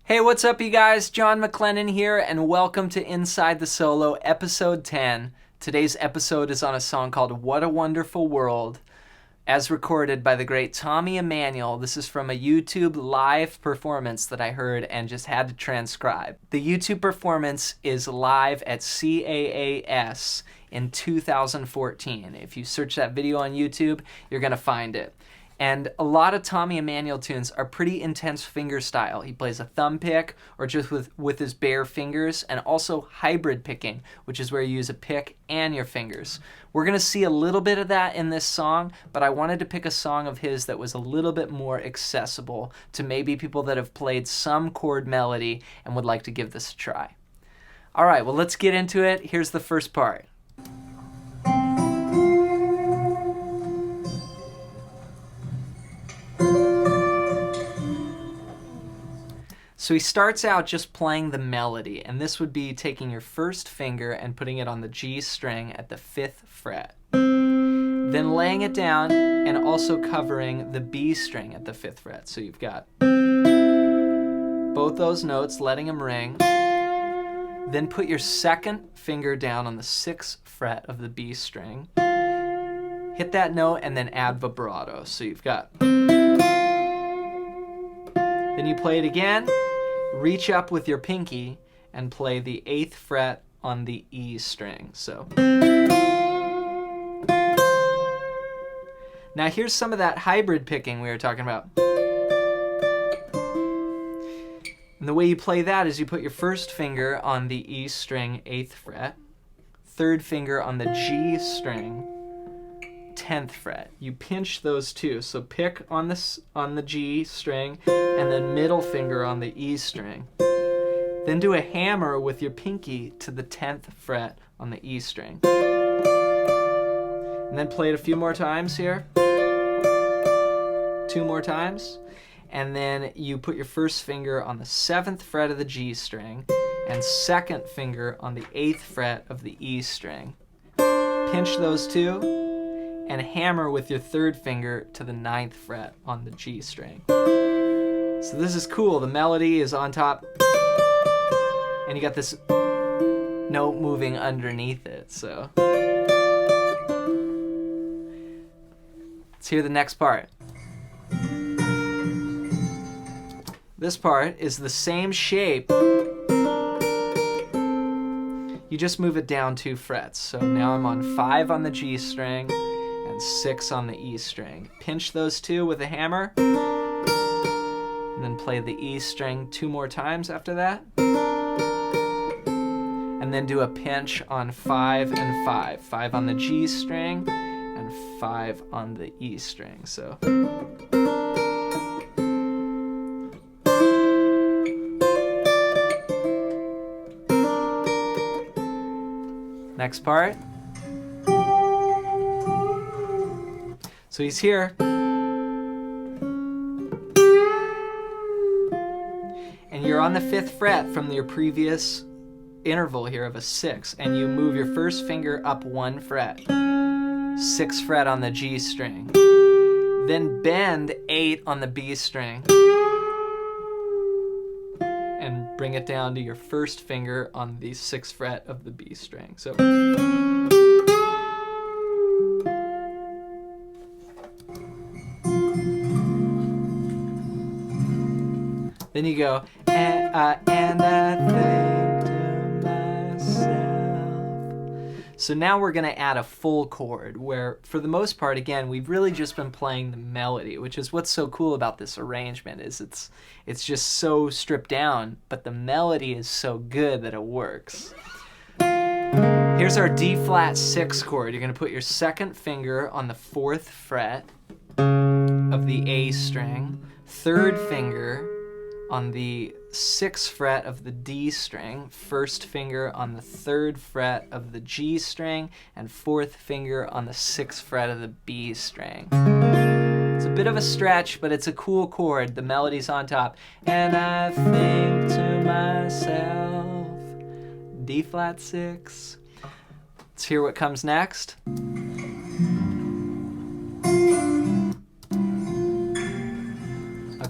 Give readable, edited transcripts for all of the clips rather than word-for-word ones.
Hey, what's up, you guys? John MacLennan here, and welcome to Inside the Solo, episode 10. Today's episode is on a song called What a Wonderful World, as recorded by the great Tommy Emmanuel. This is from a YouTube live performance that I heard and just had to transcribe. The YouTube performance is live at CAAS in 2014. If you search that video on YouTube, you're going to find it. And a lot of Tommy Emmanuel tunes are pretty intense finger style. He plays a thumb pick or just with his bare fingers, and also hybrid picking, which is where you use a pick and your fingers. We're going to see a little bit of that in this song, but I wanted to pick a song of his that was a little bit more accessible to maybe people that have played some chord melody and would like to give this a try. All right, well, let's get into it. Here's the first part. So he starts out just playing the melody, and this would be taking your first finger and putting it on the G string at the 5th fret. Then laying it down and also covering the B string at the 5th fret. So you've got both those notes, letting them ring. Then put your second finger down on the 6th fret of the B string. Hit that note and then add vibrato. So you've got... Then you play it again. Reach up with your pinky and play the 8th fret on the E string. So now here's some of that hybrid picking we were talking about. And the way you play that is you put your first finger on the E string, 8th fret, third finger on the G string, 10th fret. You pinch those two, so pick on the G string and then middle finger on the E string. Then do a hammer with your pinky to the 10th fret on the E string. And then play it a few more times here. 2 more times. And then you put your first finger on the 7th fret of the G string and second finger on the 8th fret of the E string. Pinch those two and hammer with your third finger to the 9th fret on the G string. So this is cool. The melody is on top, and you got this note moving underneath it. So let's hear the next part. This part is the same shape. You just move it down 2 frets. So now I'm on 5 on the G string and 6 on the E string. Pinch those two with a hammer, and then play the E string 2 more times after that. And then do a pinch on 5 and 5. 5 on the G string and 5 on the E string. So next part. So he's here. And you're on the 5th fret from your previous interval here of a 6, and you move your first finger up 1 fret. 6th fret on the G string. Then bend 8 on the B string. And bring it down to your first finger on the 6th fret of the B string. So then you go, and I think to myself. So now we're going to add a full chord where, for the most part, again, we've really just been playing the melody, which is what's so cool about this arrangement, is it's just so stripped down, but the melody is so good that it works. Here's our D flat 6 chord. You're going to put your second finger on the 4th fret of the A string, third finger on the 6th fret of the D string, first finger on the 3rd fret of the G string, and 4th finger on the 6th fret of the B string. It's a bit of a stretch, but it's a cool chord. The melody's on top. And I think to myself, D flat 6. Let's hear what comes next.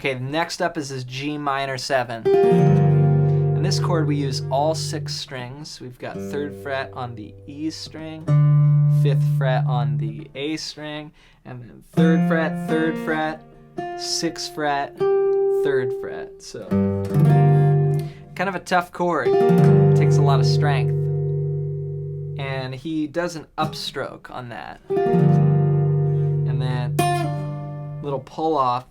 Okay, next up is this G minor 7. And this chord we use all 6 strings. We've got 3rd fret on the E string, 5th fret on the A string, and then 3rd fret, 3rd fret, 6th fret, 3rd fret. So kind of a tough chord. Takes a lot of strength. And he does an upstroke on that. And then little pull off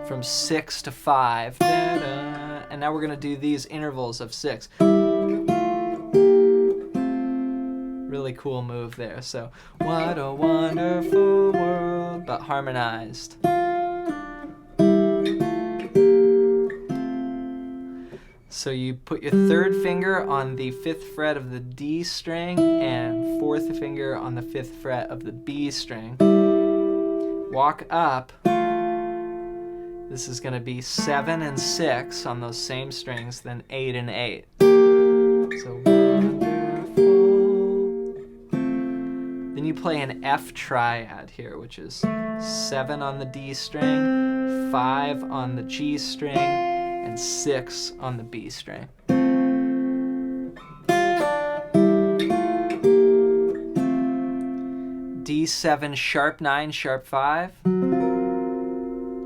from 6 to 5. Da-da. And now we're going to do these intervals of 6. Really cool move there. So, what a wonderful world, but harmonized. So you put your 3rd finger on the 5th fret of the D string and 4th finger on the 5th fret of the B string. Walk up. This is going to be 7 and 6 on those same strings, then 8 and 8. So wonderful. Then you play an F triad here, which is 7 on the D string, 5 on the G string, and 6 on the B string. D7 sharp 9 sharp 5,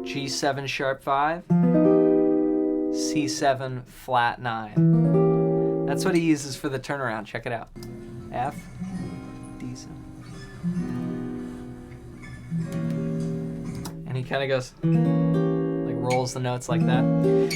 G7 sharp 5, C7 flat 9. That's what he uses for the turnaround. Check it out. F, D7. And he kind of goes, like rolls the notes like that.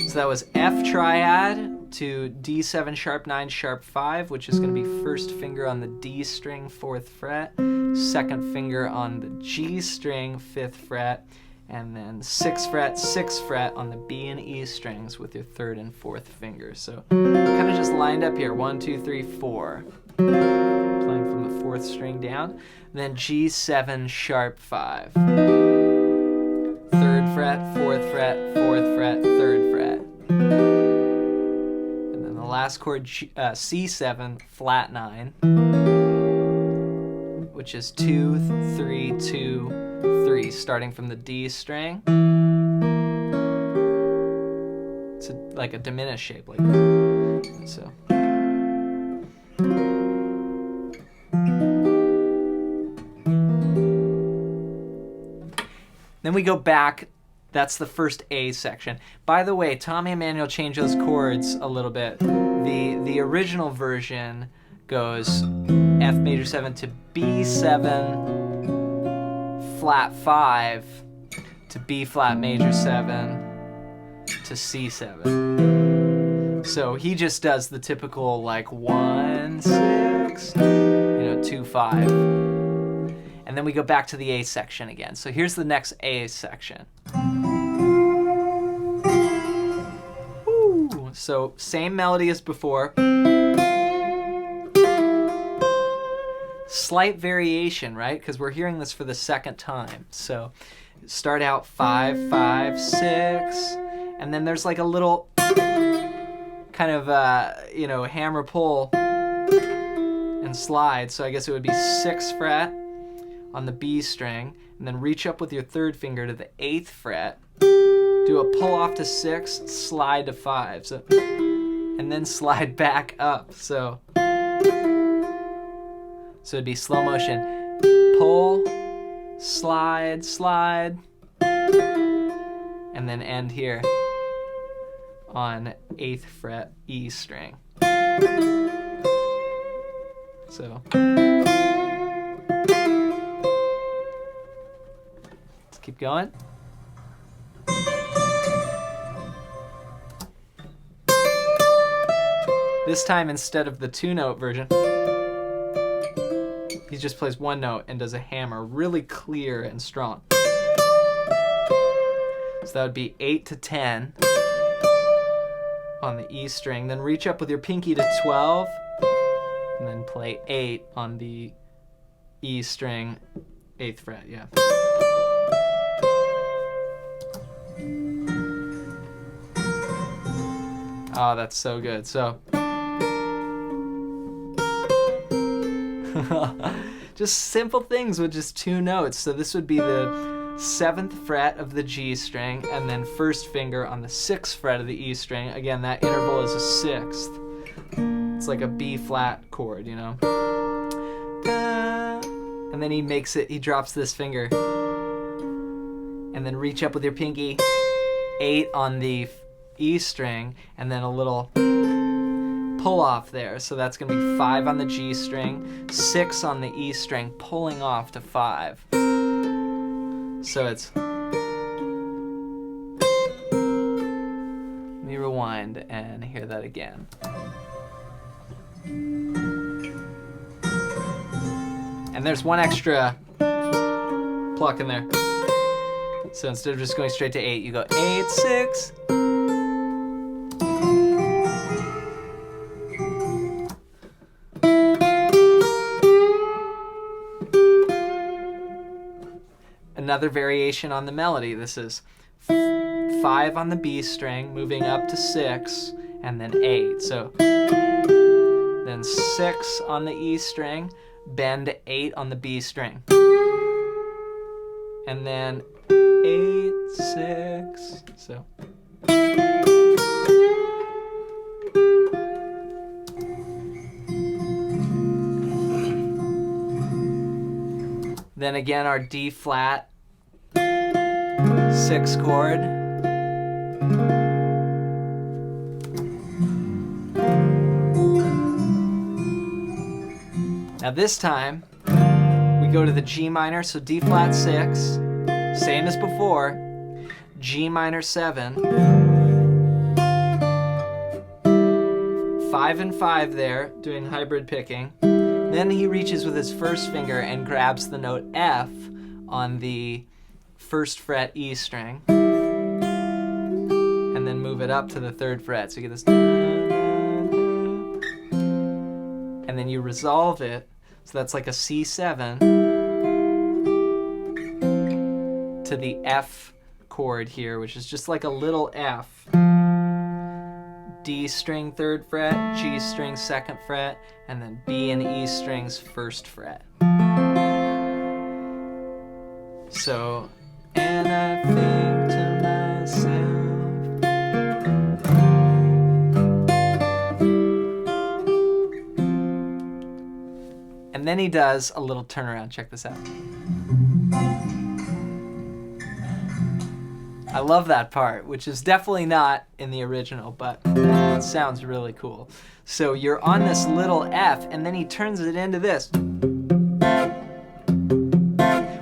So that was F triad to D7 sharp 9 sharp 5, which is going to be 1st finger on the D string, 4th fret, 2nd finger on the G string, 5th fret, and then 6th fret, 6th fret on the B and E strings with your 3rd and 4th fingers. So kind of just lined up here, 1, 2, 3, 4. Playing from the 4th string down. Then G7 sharp 5. 3rd fret, 4th fret, 4th fret, 3rd fret. And then the last chord, C7 flat 9, which is 2, 3, 2, 3, starting from the D string. It's like a diminished shape, like that. So. Then we go back. That's the first A section. By the way, Tommy Emmanuel changed those chords a little bit. The original version goes F major 7 to B7 flat 5 to B flat major 7 to C7. So he just does the typical like 1, 6, 2, 5. And then we go back to the A section again. So here's the next A section. Woo. So same melody as before. Slight variation, right? Because we're hearing this for the second time. So start out 5, 5, 6, and then there's like a little kind of hammer pull and slide. So I guess it would be 6th fret on the B string, and then reach up with your 3rd finger to the 8th fret, do a pull off to 6, slide to 5, so, and then slide back up. So it'd be slow motion, pull, slide, slide, and then end here on 8th fret E string. So let's keep going. This time, instead of the 2-note version, he just plays 1 note and does a hammer really clear and strong. So that would be 8 to 10 on the E string. Then reach up with your pinky to 12 and then play 8 on the E string, 8th fret, yeah. Oh, that's so good. So just simple things with just 2 notes. So this would be the 7th fret of the G string, and then first finger on the 6th fret of the E string. Again, that interval is a 6th. It's like a B flat chord, you know. And then he drops this finger. And then reach up with your pinky. 8 on the E string, and then a little pull off there. So that's going to be 5 on the G string, 6 on the E string, pulling off to 5. So it's... Let me rewind and hear that again. And there's one extra pluck in there. So instead of just going straight to 8, you go 8, 6. Another variation on the melody. This is 5 on the B string, moving up to 6, and then 8. So then 6 on the E string, bend 8 on the B string. And then 8, 6. So. Then again, our D flat 6 chord. Now this time, we go to the G minor, so D flat 6, same as before, G minor 7, 5 and 5 there, doing hybrid picking. Then he reaches with his first finger and grabs the note F on the 1st fret E string, and then move it up to the 3rd fret. So you get this, and then you resolve it. So that's like a C7 to the F chord here, which is just like a little F. D string 3rd fret, G string 2nd fret, and then B and E strings 1st fret. So, and I think to myself, and then he does a little turnaround. Check this out. I love that part, which is definitely not in the original, but it sounds really cool. So you're on this little F, and then he turns it into this,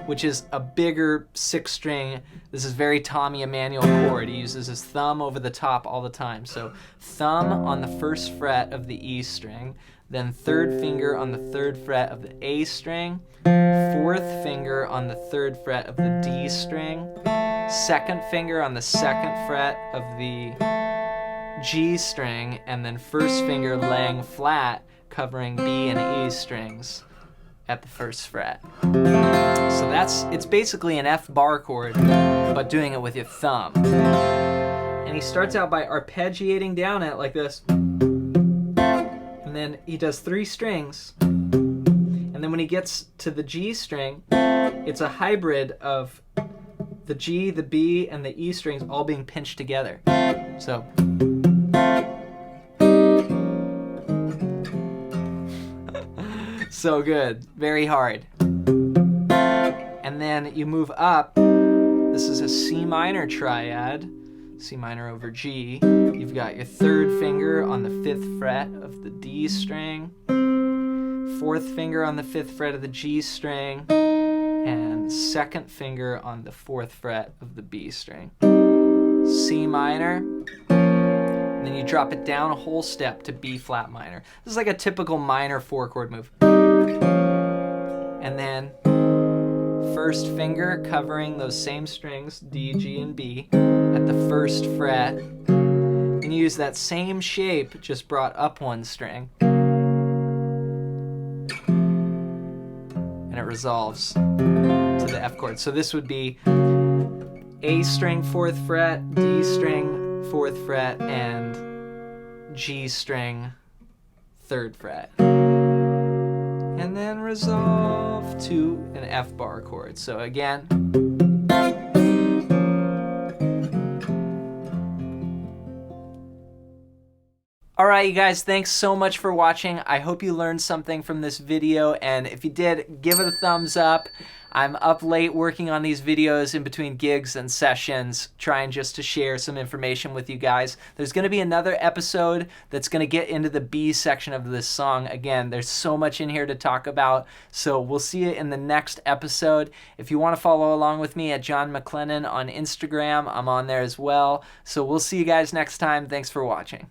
which is a bigger 6-string. This is very Tommy Emmanuel chord. He uses his thumb over the top all the time. So thumb on the 1st fret of the E string, then 3rd finger on the 3rd fret of the A string, 4th finger on the 3rd fret of the D string, 2nd finger on the 2nd fret of the G string, and then 1st finger laying flat, covering B and E strings at the 1st fret. So it's basically an F bar chord, but doing it with your thumb. And he starts out by arpeggiating down it like this. And then he does 3 strings. And then when he gets to the G string, it's a hybrid of the G, the B, and the E strings all being pinched together. So. So good. Very hard. And then you move up. This is a C minor triad. C minor over G. You've got your 3rd finger on the 5th fret of the D string, 4th finger on the 5th fret of the G string, and 2nd finger on the 4th fret of the B string. C minor, and then you drop it down a whole step to B flat minor. This is like a typical minor 4-chord move. And then 1st finger covering those same strings, D, G, and B, at the 1st fret. And you use that same shape, just brought up 1 string. And it resolves to the F chord. So this would be A string 4th fret, D string 4th fret, and G string 3rd fret. And then resolve to an F bar chord. So again, All right, you guys, thanks so much for watching. I hope you learned something from this video, and if you did, give it a thumbs up. I'm up late working on these videos in between gigs and sessions, trying just to share some information with you guys. There's going to be another episode that's going to get into the B section of this song. Again, there's so much in here to talk about, so we'll see you in the next episode. If you want to follow along with me at John MacLennan on Instagram, I'm on there as well. So we'll see you guys next time. Thanks for watching.